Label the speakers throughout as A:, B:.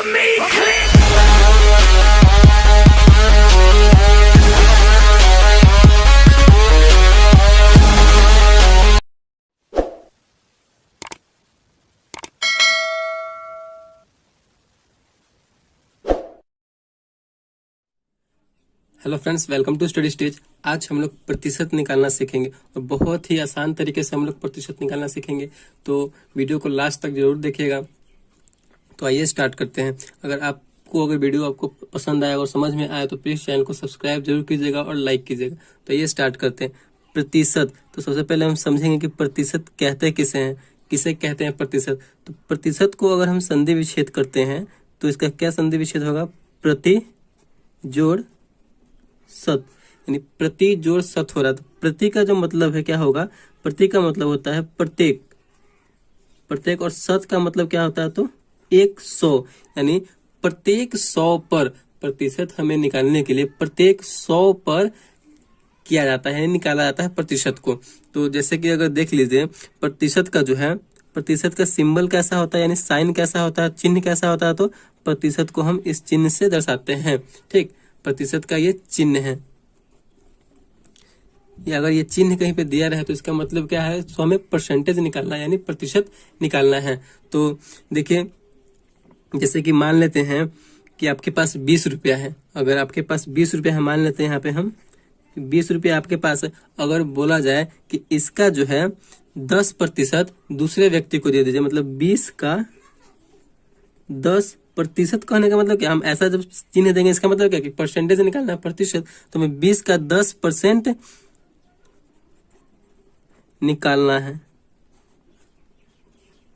A: to me, click.
B: Hello friends, welcome to study stage. आज हम लोग प्रतिशत निकालना सीखेंगे और बहुत ही आसान तरीके से हम लोग प्रतिशत निकालना सीखेंगे। तो वीडियो को लास्ट तक जरूर देखिएगा। तो आइए स्टार्ट करते हैं। अगर वीडियो आपको पसंद आया और समझ में आया तो प्लीज चैनल को सब्सक्राइब जरूर कीजिएगा और लाइक कीजिएगा। तो आइए स्टार्ट करते हैं। प्रतिशत, तो सबसे पहले हम समझेंगे कि प्रतिशत कहते किसे हैं, किसे कहते हैं प्रतिशत। तो प्रतिशत को अगर हम संधि विच्छेद करते हैं तो इसका क्या संधि विच्छेद होगा? प्रति जोड़ सत, यानी प्रति जोड़ सत हो रहा है। तो प्रति का जो मतलब है क्या होगा? प्रति का मतलब होता है प्रत्येक, प्रत्येक, और सत का मतलब क्या होता है? तो 100, यानी प्रत्येक 100 पर प्रतिशत हमें निकालने के लिए प्रत्येक 100 पर किया जाता है, निकाला जाता है प्रतिशत को। तो जैसे कि अगर देख लीजिए प्रतिशत का जो है, प्रतिशत का सिंबल कैसा होता है, यानी साइन कैसा होता है, चिन्ह कैसा होता है? तो प्रतिशत को हम इस चिन्ह से दर्शाते हैं। ठीक, प्रतिशत का ये चिन्ह है। या अगर ये चिन्ह कहीं पे दिया रहे तो इसका मतलब क्या है? तो हमें परसेंटेज निकालना है, यानी प्रतिशत निकालना है। तो देखिए, जैसे कि मान लेते हैं कि आपके पास 20 रुपया है। अगर आपके पास 20 रुपया है, मान लेते हैं यहाँ पे हम 20 रुपया आपके पास है। अगर बोला जाए कि इसका जो है 10% दूसरे व्यक्ति को दे दीजिए, मतलब 20 का 10% कहने का मतलब क्या? हम ऐसा जब चिन्ह देंगे इसका मतलब क्या कि परसेंटेज निकालना है, प्रतिशत। तो हमें 20 का 10% निकालना है,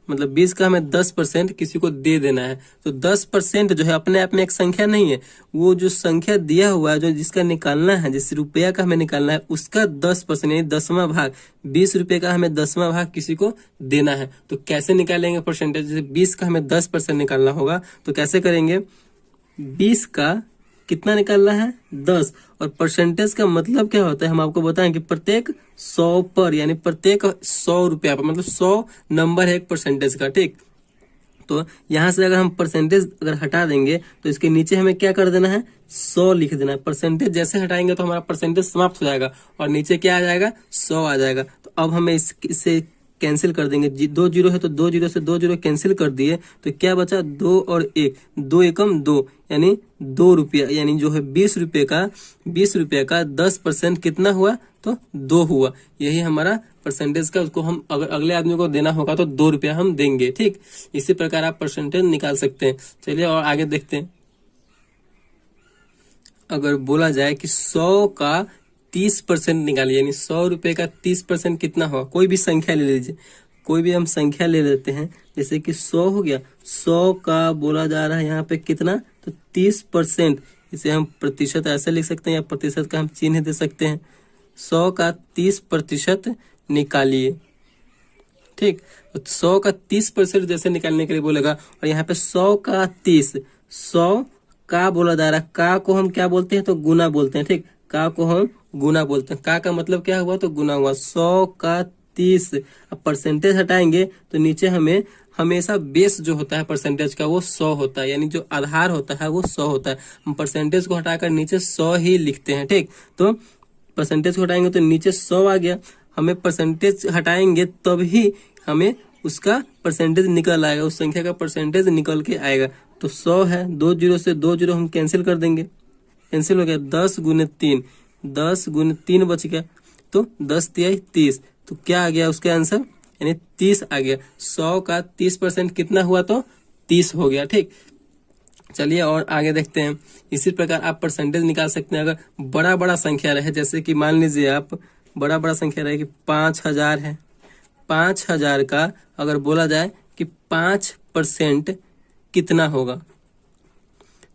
B: मतलब 20 का हमें 10% किसी को दे देना है। तो 10% जो है अपने आप में एक संख्या नहीं है, वो जो संख्या दिया हुआ है, जो जिसका निकालना है, जिस रुपया का हमें निकालना है, उसका 10% यानी 10वां भाग, 20 रुपये का हमें 10वां भाग किसी को देना है। तो कैसे निकालेंगे परसेंटेज? जैसे 20 का हमें 10% निकालना होगा तो कैसे करेंगे? 20 का कितना निकालना है? 10। और परसेंटेज का मतलब क्या होता है? हम आपको बताएं कि प्रत्येक 100 पर, यानी प्रत्येक 100 रुपया पर, मतलब 100 नंबर है एक परसेंटेज का। ठीक, तो यहां से अगर हम परसेंटेज अगर हटा देंगे तो इसके नीचे हमें क्या कर देना है? 100 लिख देना है। परसेंटेज जैसे हटाएंगे तो हमारा परसेंटेज समाप्त हो जाएगा और नीचे क्या आ जाएगा? 100 आ जाएगा। तो अब हमें इससे कैंसिल कर देंगे। 2 जीरो है तो 2 जीरो से 2 जीरो कैंसिल कर दिए तो क्या बचा? 2 और 1, 2 एकम 2, यानी 2 रुपया, यानी जो है 20 रुपये का 10% कितना हुआ? तो 2 हुआ। यही हमारा परसेंटेज का, उसको हम अगर अगले आदमी को देना होगा तो 2 रुपया हम देंगे। ठीक, इसी प्रकार आप परसेंटेज निकाल सकते हैं। चलिए और आगे देखते हैं। अगर बोला जाए कि 100 का 30% निकालिए, यानी 100 रुपये का 30% कितना होगा? कोई भी संख्या ले लीजिए, कोई भी हम संख्या ले लेते हैं। जैसे कि 100 हो गया, 100 का बोला जा रहा है यहाँ पे कितना? तो 30%। इसे हम प्रतिशत ऐसे लिख सकते हैं या प्रतिशत का हम चिन्ह दे सकते हैं। 100 का 30% निकालिए। ठीक, तो 100 का 30% जैसे निकालने के लिए बोलेगा, और यहाँ पे 100 का 30, 100 का बोला जा रहा है। का को हम क्या बोलते हैं? तो गुना बोलते हैं। ठीक, का को हम गुना बोलते हैं। का मतलब क्या हुआ? तो गुना हुआ। 100 का 30, अब परसेंटेज हटाएंगे तो नीचे हमें हमेशा बेस जो होता है परसेंटेज का वो 100 होता है, यानी जो आधार होता है वो 100 होता है। हम परसेंटेज को हटाकर नीचे 100 ही लिखते हैं। ठीक, तो परसेंटेज को हटाएंगे तो नीचे 100 आ गया। हमें परसेंटेज हटाएंगे तभी हमें उसका परसेंटेज निकल आएगा, उस संख्या का परसेंटेज निकल के आएगा। तो 100 है, 2 जीरो से 2 जीरो हम कैंसिल कर देंगे, कैंसिल हो गया। 10 गुने 3, 10 गुने 3 बच गया, तो 10 तिहाई 30। तो क्या आ गया उसका आंसर? यानी 30 आ गया। 100 का 30% कितना हुआ? तो 30 हो गया। ठीक, चलिए और आगे देखते हैं। इसी प्रकार आप परसेंटेज निकाल सकते हैं। अगर बड़ा बड़ा संख्या रहे, जैसे कि मान लीजिए आप बड़ा संख्या रहे कि 5000 है, 5000 का अगर बोला जाए कि 5% कितना होगा?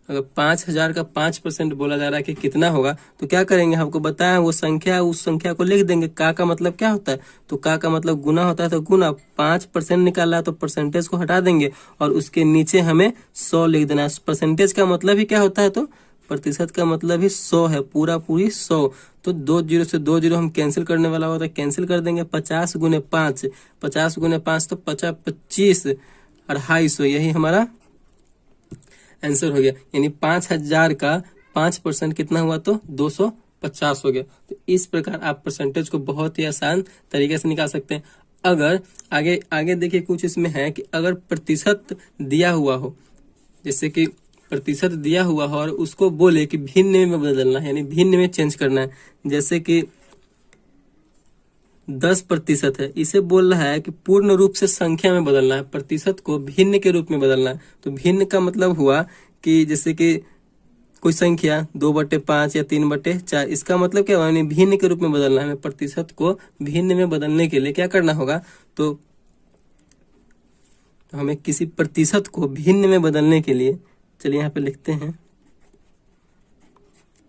B: अगर 5000 का 5% बोला जा रहा है कि कितना होगा, तो क्या करेंगे? हमको बताया वो संख्या, उस संख्या को लिख देंगे। का मतलब क्या होता है? तो का मतलब गुना होता है। तो गुना 5% निकाला है तो परसेंटेज को हटा देंगे और उसके नीचे हमें 100 लिख देना है। परसेंटेज का मतलब ही क्या होता है? तो प्रतिशत का मतलब ही 100 है, पूरी 100। तो 2 जीरो से 2 जीरो हम कैंसिल करने वाला होता है, कैंसिल कर देंगे। 50 गुने 5, 50 गुने 5 तो 25, 250, यही हमारा आंसर हो गया। यानी 5,000 का 5% कितना हुआ, तो 250 हो गया। तो इस प्रकार आप परसेंटेज को बहुत ही आसान तरीके से निकाल सकते हैं। अगर आगे आगे देखिए, कुछ इसमें है कि अगर प्रतिशत दिया हुआ हो, जैसे कि प्रतिशत दिया हुआ हो और उसको बोले कि भिन्न में बदलना है, यानी भिन्न में चेंज करना है। जैसे कि 10% है, इसे बोल रहा है कि पूर्ण रूप से संख्या में बदलना है, प्रतिशत को भिन्न के रूप में बदलना है। तो भिन्न का मतलब हुआ कि जैसे कि कोई संख्या 2/5 या 3/4, इसका मतलब क्या हुआ, यानी भिन्न के रूप में बदलना है। हमें प्रतिशत को भिन्न में बदलने के लिए क्या करना होगा, तो हमें किसी प्रतिशत को भिन्न में बदलने के लिए, चलिए यहाँ पे लिखते हैं,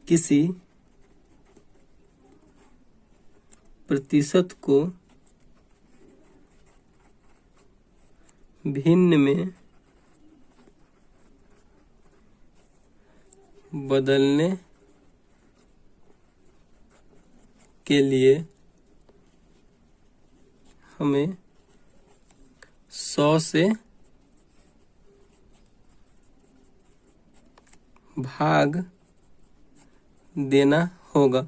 B: किसी प्रतिशत को भिन्न में बदलने के लिए हमें 100 से भाग देना होगा।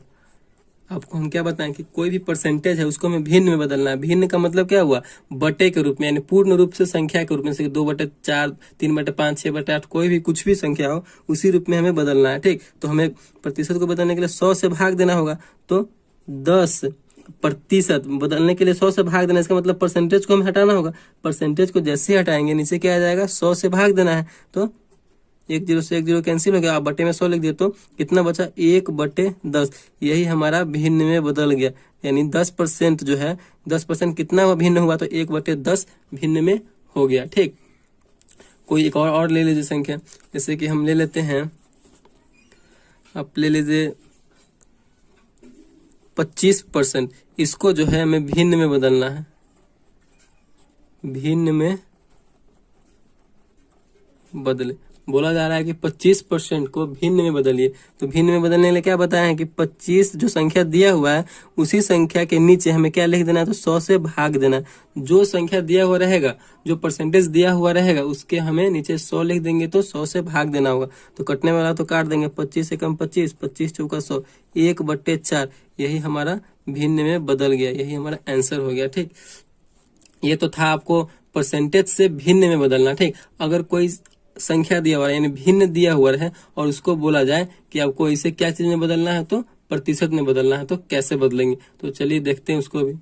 B: आपको हम क्या बताएं कि कोई भी परसेंटेज है उसको हमें भिन्न में बदलना है। भिन्न का मतलब क्या हुआ, बटे के रूप में, यानी पूर्ण रूप से संख्या के रूप में, जैसे 2/4, 3/5, 6/8, कोई भी कुछ भी संख्या हो उसी रूप में हमें बदलना है। ठीक, तो हमें प्रतिशत को बदलने के लिए 100 से भाग देना होगा। तो 10% बदलने के लिए 100 से भाग देना, इसका मतलब परसेंटेज को हमें हटाना होगा। परसेंटेज को जैसे ही हटाएंगे नीचे क्या आ जाएगा, 100 से भाग देना है। तो 1 0 से 1 0 कैंसिल हो गया, आप बटे में 100 लिख दिए तो कितना बचा, 1/10। यही हमारा भिन्न में बदल गया। यानी 10% जो है, 10% कितना भिन्न हुआ, तो 1/10 भिन्न में हो गया। ठीक, कोई एक और ले लीजिए संख्या, जैसे कि हम ले लेते हैं, आप ले लीजिए 25%। इसको जो है हमें भिन्न में बदलना है, भिन्न में बदले। बोला जा रहा है कि 25% को भिन्न में बदलिए। तो भिन्न में बदलने के लिए क्या बताया है कि 25 जो संख्या दिया हुआ है उसी संख्या के नीचे हमें क्या लिख देना है, तो 100 से भाग देना है। जो संख्या दिया हुआ रहेगा, जो परसेंटेज दिया हुआ रहेगा, उसके हमें नीचे 100 लिख देंगे, तो 100 से भाग देना होगा। तो कटने वाला तो काट देंगे, 25 से कम 25, 25 चौका 100, 1/4। यही हमारा भिन्न में बदल गया, यही हमारा आंसर हो गया। ठीक, ये तो था आपको परसेंटेज से भिन्न में बदलना। ठीक, अगर कोई संख्या दिया हुआ है, यानी भिन्न दिया हुआ है, और उसको बोला जाए कि आपको इसे क्या चीज में बदलना है, तो प्रतिशत में बदलना है, तो कैसे बदलेंगे, तो चलिए देखते हैं उसको भी।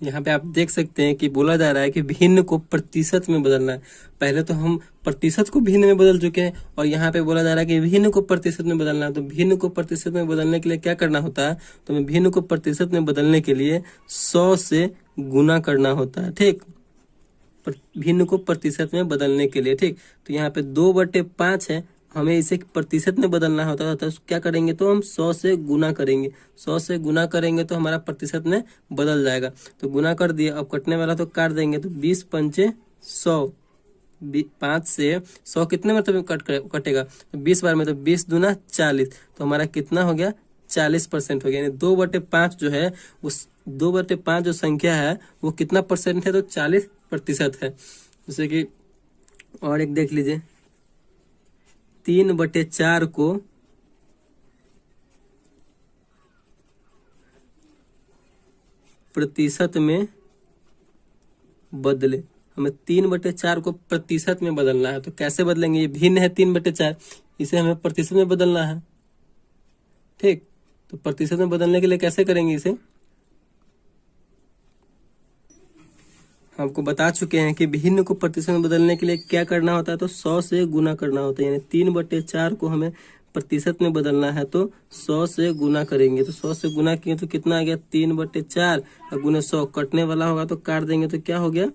B: यहाँ पे आप देख सकते हैं कि बोला जा रहा है कि भिन्न को प्रतिशत में बदलना है। पहले तो हम प्रतिशत को भिन्न में बदल चुके हैं, और यहाँ पे बोला जा रहा है कि भिन्न को प्रतिशत में बदलना है। तो भिन्न को प्रतिशत में बदलने के लिए क्या करना होता है, तो हमें भिन्न को प्रतिशत में बदलने के लिए 100 से गुना करना होता है। ठीक, भिन्न को प्रतिशत में बदलने के लिए। ठीक, तो यहाँ पे 2/5 है, हमें इसे प्रतिशत में बदलना होता है, तो क्या करेंगे, तो हम 100 से गुना करेंगे। 100 से गुना करेंगे तो हमारा प्रतिशत में बदल जाएगा। तो गुना कर दिया, अब कटने वाला तो काट देंगे, तो 20 पंचे 100, 5 से 100 कितने मतलब कटेगा, तो 20 बार में, तो 20 दूना 40, तो हमारा कितना हो गया, 40% हो गया। यानी 2/5 जो है, उस 2/5 जो संख्या है वो कितना परसेंट है, तो 40% है। जैसे कि और एक देख लीजिए, 3/4 को प्रतिशत में बदले। हमें 3/4 को प्रतिशत में बदलना है, तो कैसे बदलेंगे, ये भिन्न है 3/4, इसे हमें प्रतिशत में बदलना है। ठीक, तो प्रतिशत में बदलने के लिए कैसे करेंगे, इसे आपको बता चुके हैं कि भिन्न को प्रतिशत में बदलने के लिए क्या करना होता है, तो 100 से गुना करना होता है। यानी 3/4 को हमें प्रतिशत में बदलना है, तो 100 से गुना करेंगे। तो 100 से गुना किए तो कितना आ गया, 3/4 और गुना 100, कटने वाला होगा तो काट देंगे, तो क्या हो गया,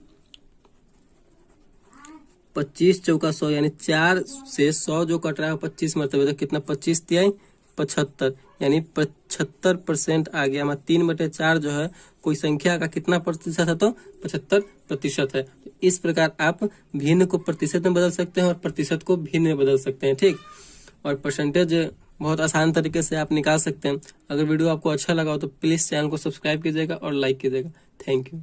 B: 25 चौका 100, यानी 4 से 100 जो कट रहा है 25 मरतबे, तो कितना, 25 तिहाई 75, यानी 75% आ गया। हमारा 3/4 जो है कोई संख्या का कितना प्रतिशत है, तो 75% है। तो इस प्रकार आप भिन्न को प्रतिशत में बदल सकते हैं और प्रतिशत को भिन्न में बदल सकते हैं। ठीक, और परसेंटेज बहुत आसान तरीके से आप निकाल सकते हैं। अगर वीडियो आपको अच्छा लगा हो तो प्लीज चैनल को सब्सक्राइब कीजिएगा और लाइक कीजिएगा। Thank you.